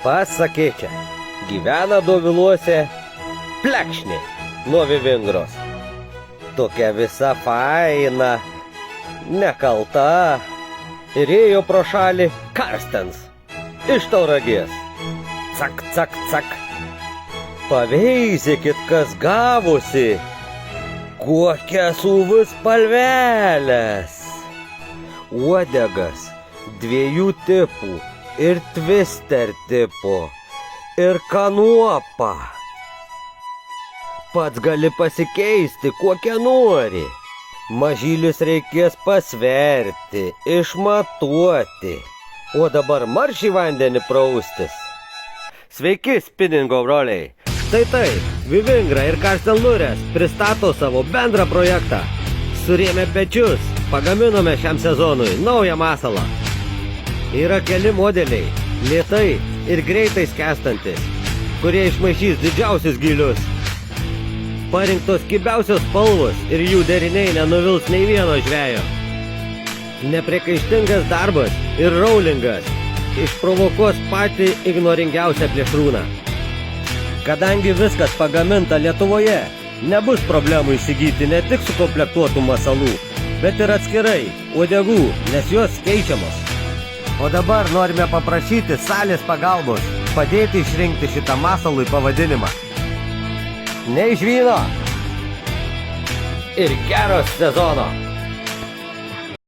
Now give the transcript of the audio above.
Pasakėčia, gyvena Doviluose plekšnė nuo Vivingros. Tokia visa faina, nekalta. Ir ėjo pro šalį Karstens iš Tauragės. Cak, cak, cak. Paveizėkit, kas gavosi. Kokias UV spalvelės. Uodegas 2 tipų ir twister tipo ir kanuopa. Pats gali pasikeisti, kokią nori. Mažylius reikės pasverti, išmatuoti. O dabar marš į vandenį praustis. Sveiki, spiningo broliai. Štai tai, Vivingra ir Karsten Lures pristato savo bendrą projektą. Surėmė pečius, pagaminome šiam sezonui naują masalą. Yra keli modeliai, lėtai ir greitai skęstantis, kurie išmaišys didžiausius gylius. Parinktos kibiausios spalvos ir jų deriniai nenuvils nei vieno žvejo. Nepriekaištingas darbas ir raulingas išprovokuos patį ignoringiausią plėšrūną. Kadangi viskas pagaminta Lietuvoje, nebus problemų įsigyti ne tik sukomplektuotų masalų, bet ir atskirai uodegų, nes jos keičiamos. O dabar norime paprašyti salės pagalbos, padėti išrinkti šitą masalui pavadinimą. Ne iš vyno. Ir gero sezono.